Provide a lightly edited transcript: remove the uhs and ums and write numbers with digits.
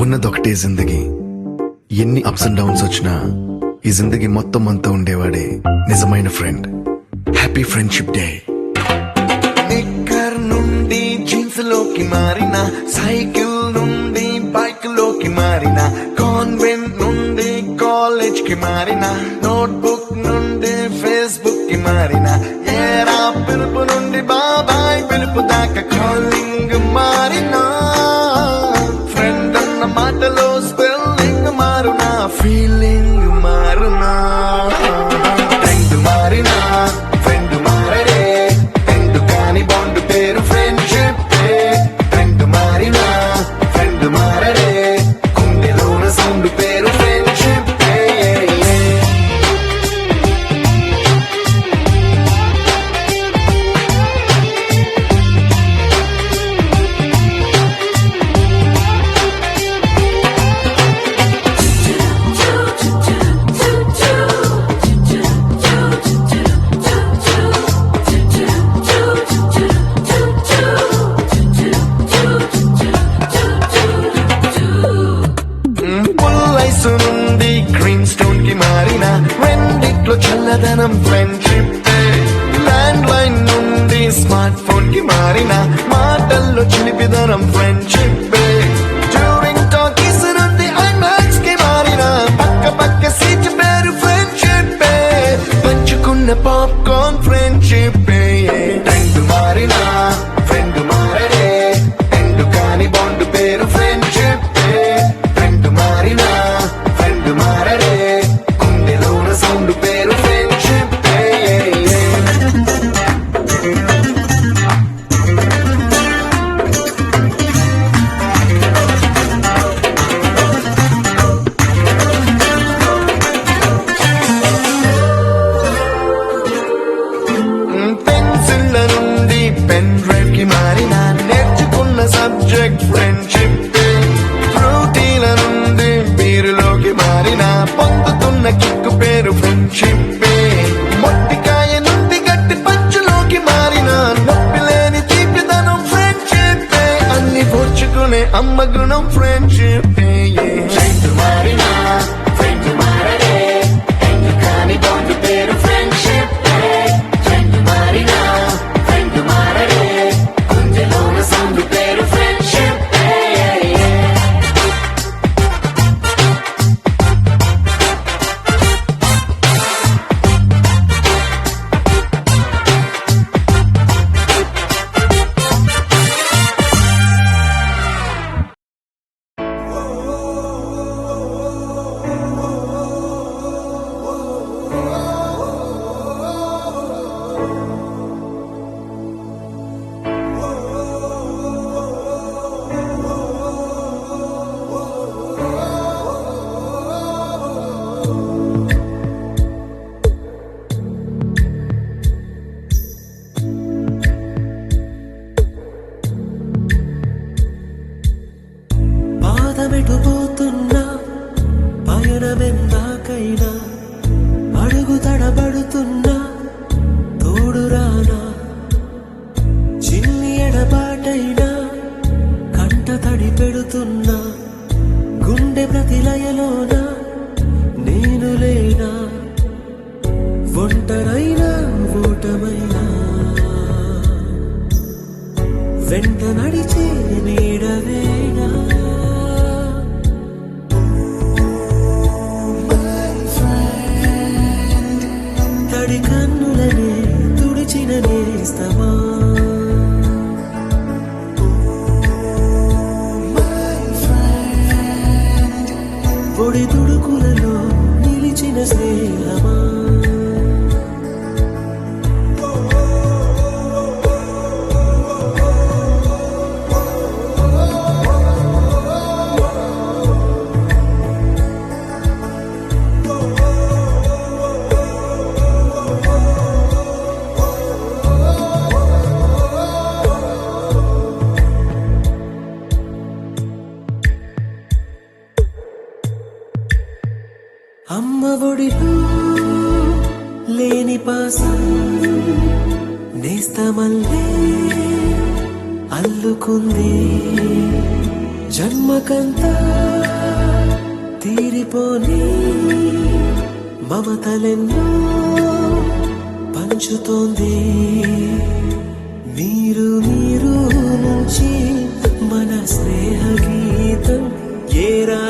ఉన్నదొకటే జిందగీ, ఎన్ని ups and downs వచ్చినా ఈ జిందగీ మొత్తం అంతా ఉండేవాడే నిజమైన friend. Happy friendship day. Knicker నుండి జీన్స్ లోకి మారిన, సైకిల్ నుండి బైక్ లోకి మారిన, కాన్వెంట్ నుండి కాలేజ్ కి మారిన, నోట్బుక్ నుండి ఫేస్బుక్ కి మారిన, ఏరా పిలుపు నుండి బాబాయ్ పిలుపు దాకా కాలింగ్ మారిన, ఫ్రెండ్ అన్న మాటలో స్పెల్లింగ్ మారునా, ఫీలింగ్ మారునా, ట్రెండ్ మారినా ఫ్రెండ్ మారడే, ట్రెండ్ కాని బాండ్ పేరు ఫ్రెండ్షిప్. ట్రెండ్ మారినా ఫ్రెండ్ మారడే, గుండెలోన సౌండ్ పేరు ఫ్రెండ్షిప్. పుల్లైసు నుండి గ్రీన్ స్టోన్ కి మారిన, రెండిట్లో చల్లదనం ఫ్రెండ్షిప్. ల్యాండ్ లైన్ నుండి స్మార్ట్ ఫోన్ కి మారిన, మాటల్లో చిలిపిదనం ఫ్రెండ్షిప్. డ్యూరింగ్ టాకీస్ నుండి ఐమాక్స్ కి మారిన, పక్క పక్క సీట్ పేరు ఫ్రెండ్షిప్. పంచుకున్న పాప్కార్న్ ఫ్రెండ్షిప్. ట్రెండ్ మారిన ఫ్రెండ్ మారడే, ట్రెండ్ కాని బాండ్ పేరు ఫ్రెండ్షిప్. ట్రెండ్ మారిన ఫ్రెండ్ మారడే, గుండెలోన సౌండ్ పేరు ఫ్రెండ్షిప్. పెన్సిళ్ళ నుండి పెన్ డ్రైవ్ కి మారిన, నేర్చుకున్న సబ్జెక్ట్ ఫ్రెండ్షిప్. ఫ్రూటీల నుండి బీరులోకి మారిన, పొందుతున్న కిక్కు పేరు ఫ్రెండ్షిప్. మొట్టికాయ నుండి గట్టి పంచులోకి మారిన, నొప్పి లేని తీపిదనం ఫ్రెండ్షిప్. అన్ని పోర్చుకునే అమ్మ గుణం ఫ్రెండ్షిప్. ఫ్రెండ్ మారిన ఫ్రెండ్ మారడే, ఫ్రెండ్ కాని బాండ్ పేరు ఫ్రెండ్షిప్. ఫ్రెండ్ మారిన ఫ్రెండ్ మారడే, గుండెలోన సౌండ్ పేరు ఫ్రెండ్షిప్. పాదమెటుపోతున్నా పయనమెందాకైనా, అడుగు తడబడుతున్నా తోడురానా, చిన్ని ఎడబాటైనా కంట తడి పెడుతున్నా, గుండె ప్రతిలయలోన నేను లేనా, ఒంటరైనా ఓటమైనా వెంట నడిచే నీడవేనా. తడి కన్నులనే తుడిచిన నేస్తమా, పొడి తుడుకులలో నిలిచిన స్నేహమా. అమ్మ ఒడిలో లేని పాసం నేస్తమల్లే అల్లుకుంది, జన్మకంతా తీరిపోని మమతలెన్నో పంచుతోంది. మీరు మీరు నుంచి మన స్నేహ గీతం ఏరా